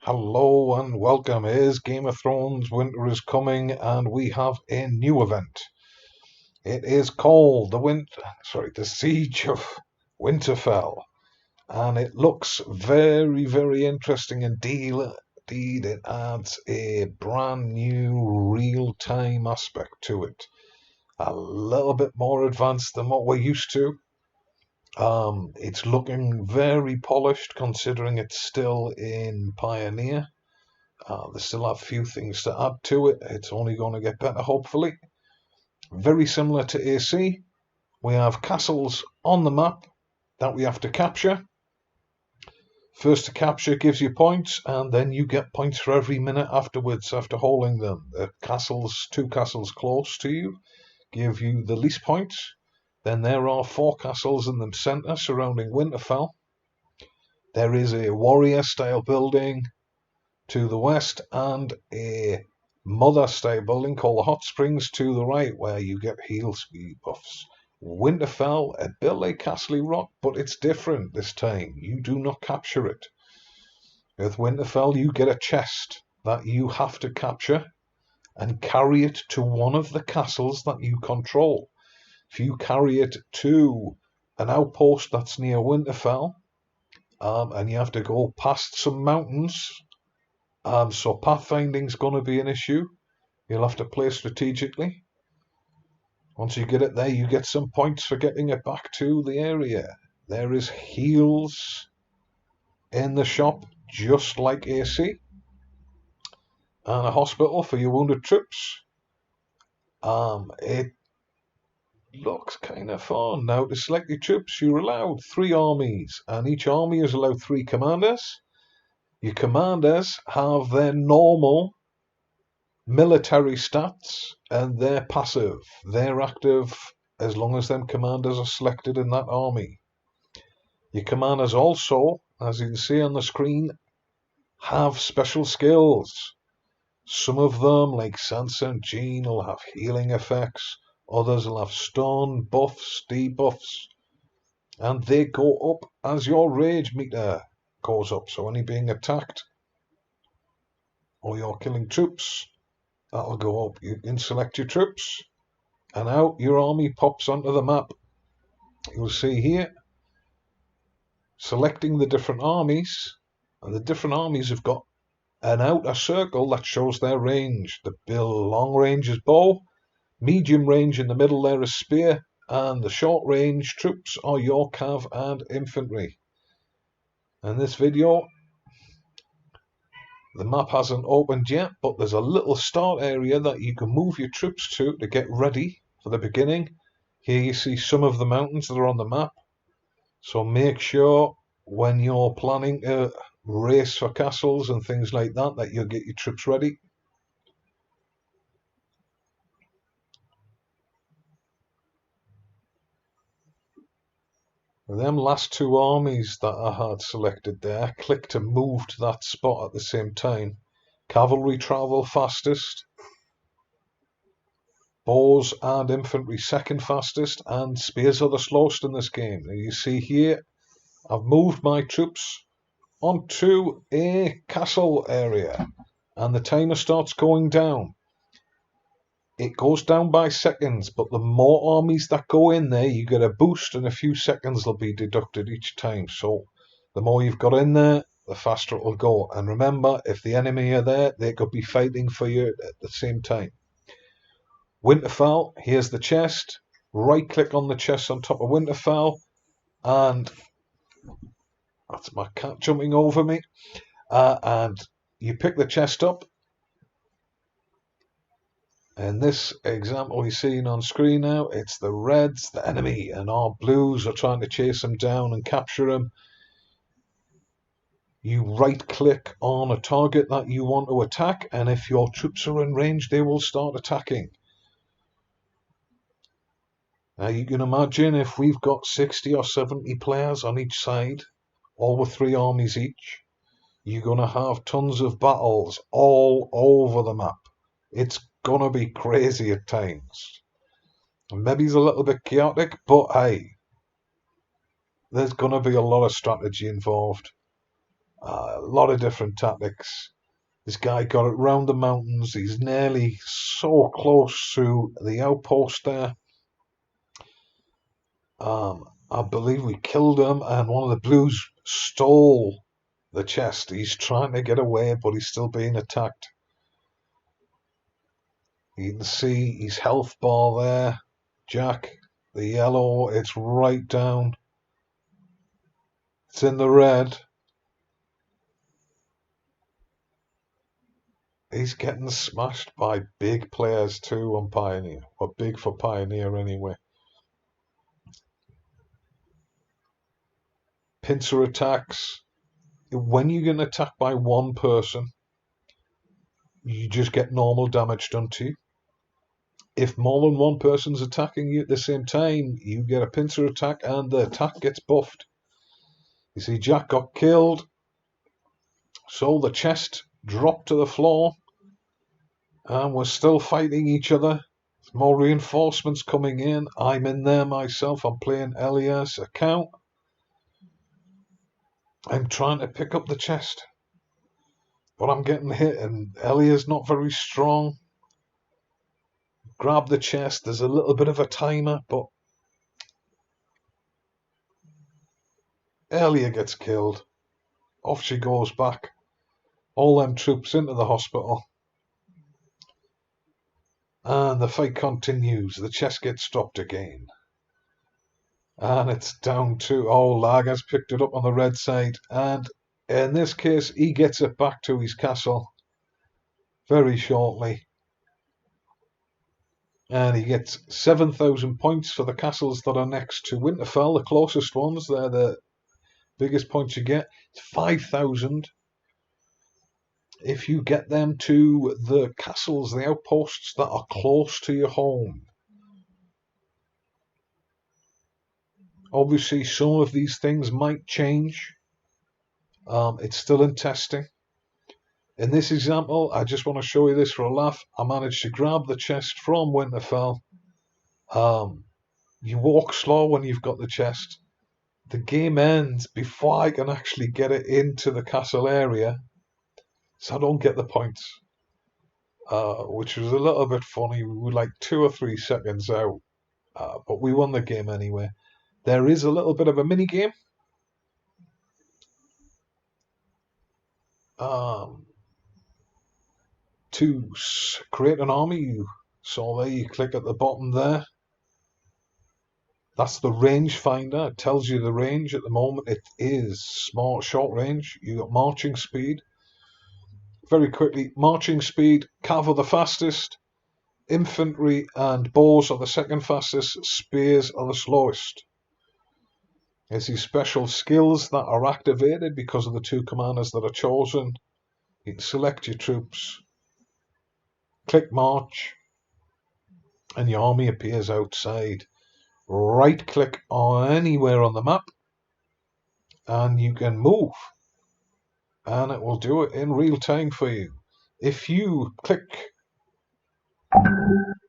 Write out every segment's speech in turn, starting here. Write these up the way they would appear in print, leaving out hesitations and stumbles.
Hello and welcome. It is Game of Thrones. Winter is coming, and we have a new event. It is called the Siege of Winterfell, and it looks very, very interesting indeed. Indeed, it adds a brand new real-time aspect to it, a little bit more advanced than what we're used to. It's looking very polished considering it's still in Pioneer. They still have a few things to add to it. It's only going to get better, hopefully. Very similar to AC. We have castles on the map that we have to capture. First to capture gives you points, and then you get points for every minute afterwards after holding them. The two castles close to you, give you the least points. Then there are 4 castles in the centre surrounding Winterfell. There is a warrior-style building to the west and a mother-style building called the Hot Springs to the right, where you get heal speed buffs. Winterfell, a bit like Castle Rock, but it's different this time. You do not capture it. With Winterfell, you get a chest that you have to capture and carry it to one of the castles that you control. If you carry it to an outpost that's near Winterfell, and you have to go past some mountains, so pathfinding's going to be an issue. You'll have to play strategically. Once you get it there, you get some points for getting it back to the area. There is heals in the shop, just like AC, and a hospital for your wounded troops. It looks kind of fun. Now, to select your troops, you're allowed 3 armies, and each army is allowed 3 commanders. Your commanders have their normal military stats, and they're passive. They're active as long as them commanders are selected in that army. Your commanders also, as you can see on the screen, have special skills. Some of them, like Sansa and Jean, will have healing effects. Others will have stun buffs, debuffs, and they go up as your rage meter goes up. So when you're being attacked or you're killing troops, that'll go up. You can select your troops, and out your army pops onto the map. You'll see here, selecting the different armies, and the different armies have got an outer circle that shows their range. The long range is bow, medium range in the middle there is spear, and the short range troops are your cav and infantry. In this video, the map hasn't opened yet, but there's a little start area that you can move your troops to get ready for the beginning. Here you see some of the mountains that are on the map. So make sure when you're planning a race for castles and things like that, that you'll get your troops ready. Them last 2 armies that I had selected there, click to move to that spot at the same time. Cavalry travel fastest, bows and infantry second fastest, and spears are the slowest in this game. Now you see here, I've moved my troops onto a castle area, and the timer starts going down. It goes down by seconds, but the more armies that go in there, you get a boost, and a few seconds will be deducted each time. So the more you've got in there, the faster it will go. And remember, if the enemy are there, they could be fighting for you at the same time. Winterfell, here's the chest. Right click on the chest on top of Winterfell, and that's my cat jumping over me. And you pick the chest up. In this example we're seeing on screen now, it's the reds, the enemy, and our blues are trying to chase them down and capture them. You right click on a target that you want to attack, and if your troops are in range, they will start attacking. Now you can imagine if we've got 60 or 70 players on each side, all with 3 armies each, you're going to have tons of battles all over the map. It's going to be crazy at times. Maybe it's a little bit chaotic, but hey, there's going to be a lot of strategy involved. A lot of different tactics. This guy got it round the mountains. He's nearly so close to the outpost there. I believe we killed him, and one of the blues stole the chest. He's trying to get away, but he's still being attacked. You can see his health bar there. Jack, the yellow, it's right down. It's in the red. He's getting smashed by big players too on Pioneer. Or big for Pioneer anyway. Pincer attacks. When you get attacked by one person, you just get normal damage done to you. If more than one person's attacking you at the same time, you get a pincer attack and the attack gets buffed. You see, Jack got killed, so the chest dropped to the floor, and we're still fighting each other. There's more reinforcements coming in. I'm in there myself. I'm playing Elias account. I'm trying to pick up the chest, but I'm getting hit, and Elia's not very strong. Grab the chest. There's a little bit of a timer, but Elia gets killed. Off she goes back. All them troops into the hospital. And the fight continues. The chest gets stopped again. And it's down to, Lager's picked it up on the red side. And in this case, he gets it back to his castle very shortly. And he gets 7,000 points for the castles that are next to Winterfell, the closest ones. They're the biggest points you get. It's 5,000 if you get them to the castles, the outposts that are close to your home. Obviously, some of these things might change. It's still in testing. In this example, I just want to show you this for a laugh. I managed to grab the chest from Winterfell. You walk slow when you've got the chest. The game ends before I can actually get it into the castle area, so I don't get the points, which was a little bit funny. We were like 2 or 3 seconds out, but we won the game anyway. There is a little bit of a mini game. To create an army, you saw there, you click at the bottom there. That's the range finder. It tells you the range. At the moment it is small, short range. You got marching speed. Very quickly, marching speed, cav are the fastest, infantry and bows are the second fastest, spears are the slowest. There's these special skills that are activated because of the 2 commanders that are chosen. You can select your troops, click march, and your army appears outside. Right click on anywhere on the map and you can move, and it will do it in real time for you. If you click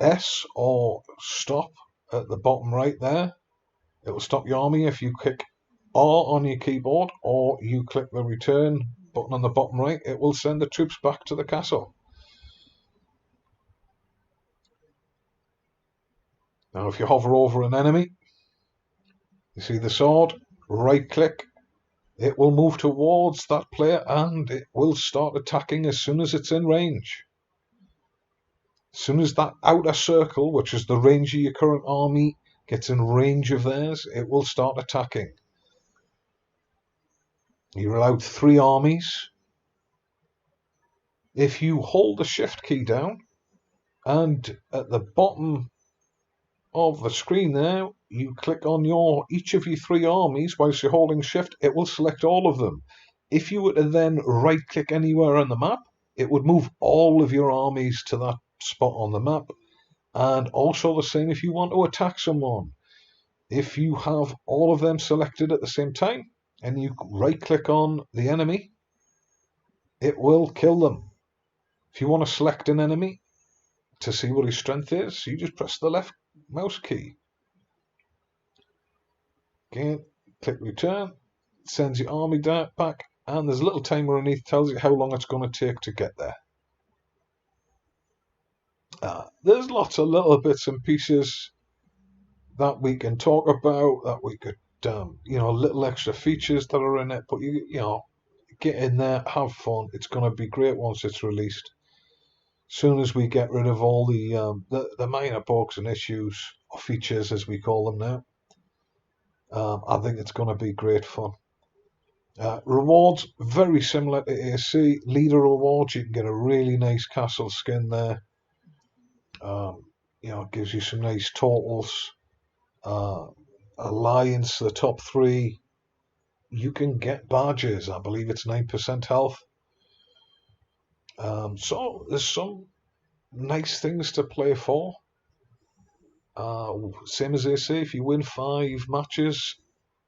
S or stop at the bottom right there, it will stop your army. If you click R on your keyboard or you click the return button on the bottom right, it will send the troops back to the castle. Now if you hover over an enemy, you see the sword, right click, it will move towards that player and it will start attacking as soon as it's in range. As soon as that outer circle, which is the range of your current army, gets in range of theirs, it will start attacking. You're allowed 3 armies. If you hold the shift key down and at the bottom of the screen there, you click on each of your 3 armies whilst you're holding shift, it will select all of them. If you were to then right click anywhere on the map, it would move all of your armies to that spot on the map. And also the same if you want to attack someone. If you have all of them selected at the same time and you right click on the enemy, it will kill them. If you want to select an enemy to see what his strength is, you just press the left mouse key. Again, click return, it sends your army back, and there's a little timer underneath that tells you how long it's going to take to get there. There's lots of little bits and pieces that we can talk about, that we could, little extra features that are in it, but you get in there, have fun. It's going to be great once it's released. Soon as we get rid of all the minor bugs and issues, or features as we call them now, I think it's going to be great fun. Rewards, very similar to AC. Leader rewards, you can get a really nice castle skin there. It gives you some nice totals. Alliance, the top 3, you can get badges. I believe it's 9% health. So there's some nice things to play for. Same as they say, if you win 5 matches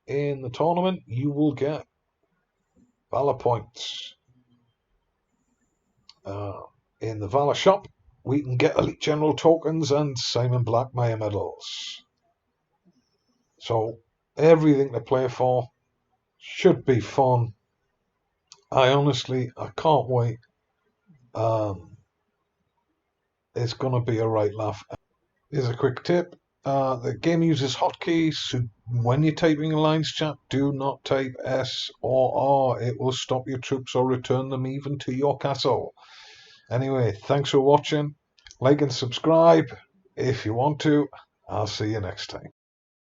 in the tournament, you will get Valor points. In the Valor shop, we can get Elite General tokens and Simon Blackmire medals. So everything to play for. Should be fun. I can't wait. It's going to be a right laugh. Here's a quick tip. The game uses hotkeys, so when you're typing Alliance chat, do not type S or R. It will stop your troops or return them even to your castle. Anyway, thanks for watching. Like and subscribe if you want to. I'll see you next time.